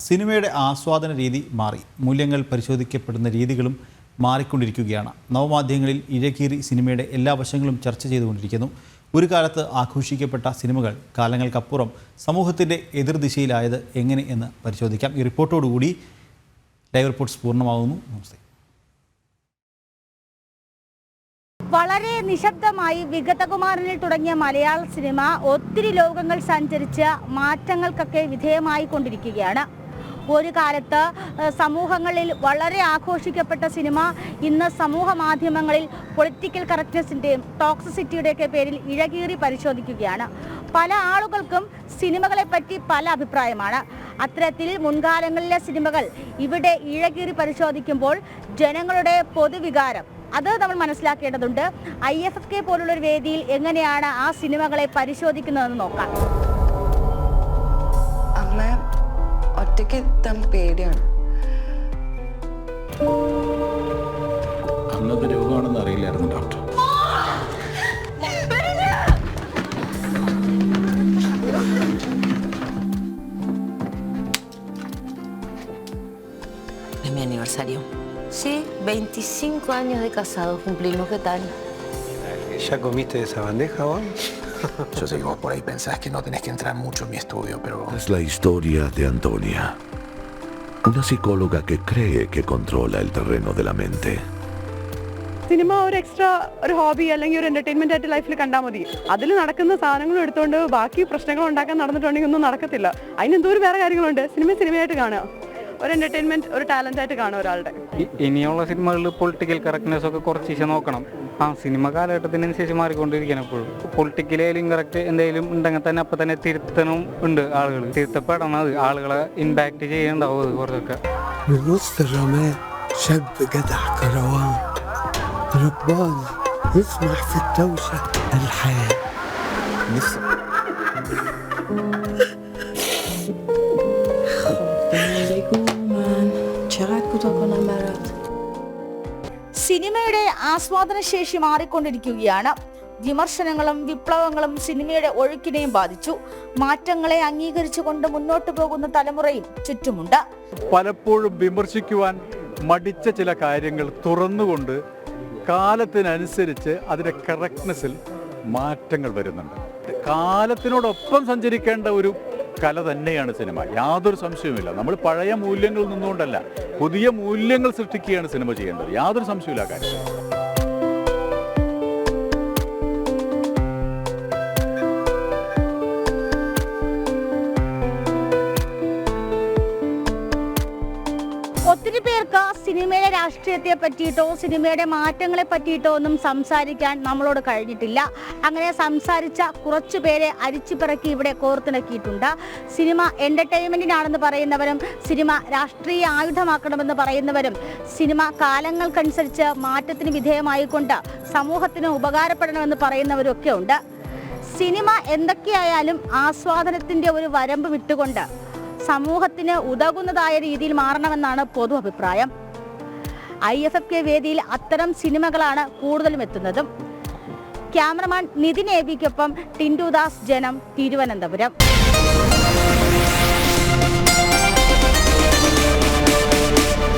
സിനിമയുടെ ആസ്വാദന രീതി മാറി. മൂല്യങ്ങൾ പരിശോധിക്കപ്പെടുന്ന രീതികളും മാറിക്കൊണ്ടിരിക്കുകയാണ്. നവമാധ്യമങ്ങളിൽ ഇഴകീറി സിനിമയുടെ എല്ലാ വശങ്ങളും ചർച്ച ചെയ്തുകൊണ്ടിരിക്കുന്നു. ഒരു കാലത്ത് ആഘോഷിക്കപ്പെട്ട സിനിമകൾ കാലങ്ങൾക്കപ്പുറം സമൂഹത്തിൻ്റെ എതിർദിശയിലായത് എങ്ങനെ എന്ന് പരിശോധിക്കാം. ഈ റിപ്പോർട്ടോടുകൂടി ലൈവ് റിപ്പോർട്ട്സ് പൂർണ്ണമാകുന്നു. നമസ്തേ. വളരെ നിശബ്ദമായി വിഗതകുമാരനിൽ തുടങ്ങിയ മലയാള സിനിമ ഒത്തിരി ലോകങ്ങൾ സഞ്ചരിച്ച് മാറ്റങ്ങൾക്കൊക്കെ വിധേയമായി കൊണ്ടിരിക്കുകയാണ്. ഒരു കാലത്ത് സമൂഹങ്ങളിൽ വളരെ ആഘോഷിക്കപ്പെട്ട സിനിമ ഇന്ന് സമൂഹ മാധ്യമങ്ങളിൽ പൊളിറ്റിക്കൽ കറക്റ്റ്നെസ്സിൻ്റെയും ടോക്സിസിറ്റിയുടെയൊക്കെ പേരിൽ ഇഴകീറി പരിശോധിക്കുകയാണ്. പല ആളുകൾക്കും സിനിമകളെ പറ്റി പല അഭിപ്രായമാണ്. അത്തരത്തിൽ മുൻകാലങ്ങളിലെ സിനിമകൾ ഇവിടെ ഇഴകീറി പരിശോധിക്കുമ്പോൾ ജനങ്ങളുടെ പൊതുവികാരം അത് നമ്മൾ മനസ്സിലാക്കേണ്ടതുണ്ട്. IFFK പോലുള്ളൊരു വേദിയിൽ എങ്ങനെയാണ് ആ സിനിമകളെ പരിശോധിക്കുന്നതെന്ന് നോക്കാം. ഒറ്റയ്ക്ക് പേടിയാണ്. അന്നത് രോഗമാണെന്ന് അറിയില്ലായിരുന്നു doctor. Es mi aniversario. Sí, 25 años de casados cumplimos. ¿Qué tal? ¿Ya comiste de esa bandeja vos? Yo sé que vos por ahí pensás que no tenés que entrar mucho en mi estudio, pero... Es la historia de Antonia, una psicóloga que cree que controla el terreno de la mente. Cinema ഒരു extra ഒരു hobby അല്ലെങ്കിൽ ഒരു entertainment ആയിട്ട് ലൈഫിൽ കണ്ടാൽ മതി. അതിൽ നടക്കുന്ന സാധനങ്ങൾ എടുത്തുകൊണ്ട് ബാക്കി പ്രശ്നങ്ങൾ ഉണ്ടാക്കാൻ നടന്നിട്ടുണ്ടെങ്കിൽ ഒന്നും നടക്കത്തില്ല. അതിനെന്തോരം വേറെ കാര്യങ്ങളുണ്ട്. സിനിമയായിട്ട് കാണുക, ഒരു എന്റർടൈൻമെന്റ്, ഒരു ടാലന്റ് ആയിട്ട് കാണുക ഒരാളുടെ. ഇനിയുള്ള സിനിമകളിൽ പൊളിറ്റിക്കൽ കറക്റ്റ്നെസ് ഒക്കെ കുറച്ച് നോക്കണം. സിനിമ കാലഘട്ടത്തിനനുസരിച്ച് മാറിക്കൊണ്ടിരിക്കുകയാണ്. എപ്പോഴും പൊളിറ്റിക്കലും കറക്റ്റ് എന്തെങ്കിലും ഉണ്ടെങ്കിൽ തന്നെ അപ്പം തന്നെ തിരുത്തനും ഉണ്ട്. ആളുകൾ തിരുത്തപ്പെടണം. അത് ആളുകളെ ഇമ്പാക്ട് ചെയ്യണ്ടാവും. അത് കുറച്ചൊക്കെ സിനിമയുടെ ആസ്വാദനശേഷി മാറിക്കൊണ്ടിരിക്കുകയാണ്. വിമർശനങ്ങളും വിപ്ലവങ്ങളും സിനിമയുടെ ഒഴുക്കിനെയും ബാധിച്ചു. മാറ്റങ്ങളെ അംഗീകരിച്ചുകൊണ്ട് മുന്നോട്ട് പോകുന്ന തലമുറയും ചുറ്റുമുണ്ട്. പലപ്പോഴും വിമർശിക്കുവാൻ മടിച്ച ചില കാര്യങ്ങൾ തുറന്നുകൊണ്ട് കാലത്തിനനുസരിച്ച് അതിൻ്റെ കറക്റ്റ്നെസ്സിൽ മാറ്റങ്ങൾ വരുന്നുണ്ട്. കാലത്തിനോടൊപ്പം സഞ്ചരിക്കേണ്ട ഒരു കല തന്നെയാണ് സിനിമ, യാതൊരു സംശയവുമില്ല. നമ്മൾ പഴയ മൂല്യങ്ങളിൽ നിന്നുകൊണ്ടല്ല, പുതിയ മൂല്യങ്ങൾ സൃഷ്ടിക്കുകയാണ് സിനിമ ചെയ്യേണ്ടത്. യാതൊരു സംശയമില്ല കാര്യം. ഒത്തിരി പേർക്ക് സിനിമയുടെ രാഷ്ട്രീയത്തെ പറ്റിയിട്ടോ സിനിമയുടെ മാറ്റങ്ങളെ പറ്റിയിട്ടോ ഒന്നും സംസാരിക്കാൻ നമ്മളോട് കഴിഞ്ഞിട്ടില്ല. അങ്ങനെ സംസാരിച്ച കുറച്ചു പേരെ അരിച്ചുപിറക്കി ഇവിടെ കോർത്തിണക്കിയിട്ടുണ്ട്. സിനിമ എന്റർടൈൻമെന്റിനാണെന്ന് പറയുന്നവരും സിനിമ രാഷ്ട്രീയ ആയുധമാക്കണമെന്ന് പറയുന്നവരും സിനിമ കാലങ്ങൾക്കനുസരിച്ച് മാറ്റത്തിന് വിധേയമായിക്കൊണ്ട് സമൂഹത്തിന് ഉപകാരപ്പെടണമെന്ന് പറയുന്നവരും ഒക്കെ ഉണ്ട്. സിനിമ എന്തൊക്കെയായാലും ആസ്വാദനത്തിന്റെ ഒരു വരമ്പ് വിട്ടുകൊണ്ട് സമൂഹത്തിന് ഉതകുന്നതായ രീതിയിൽ മാറണമെന്നാണ് പൊതു അഭിപ്രായം. IFFK വേദിയിൽ അത്തരം സിനിമകളാണ് കൂടുതലും എത്തുന്നതും. ക്യാമറമാൻ നിതിൻ ABക്കൊപ്പം ടിൻഡു ദാസ്, ജനം, തിരുവനന്തപുരം.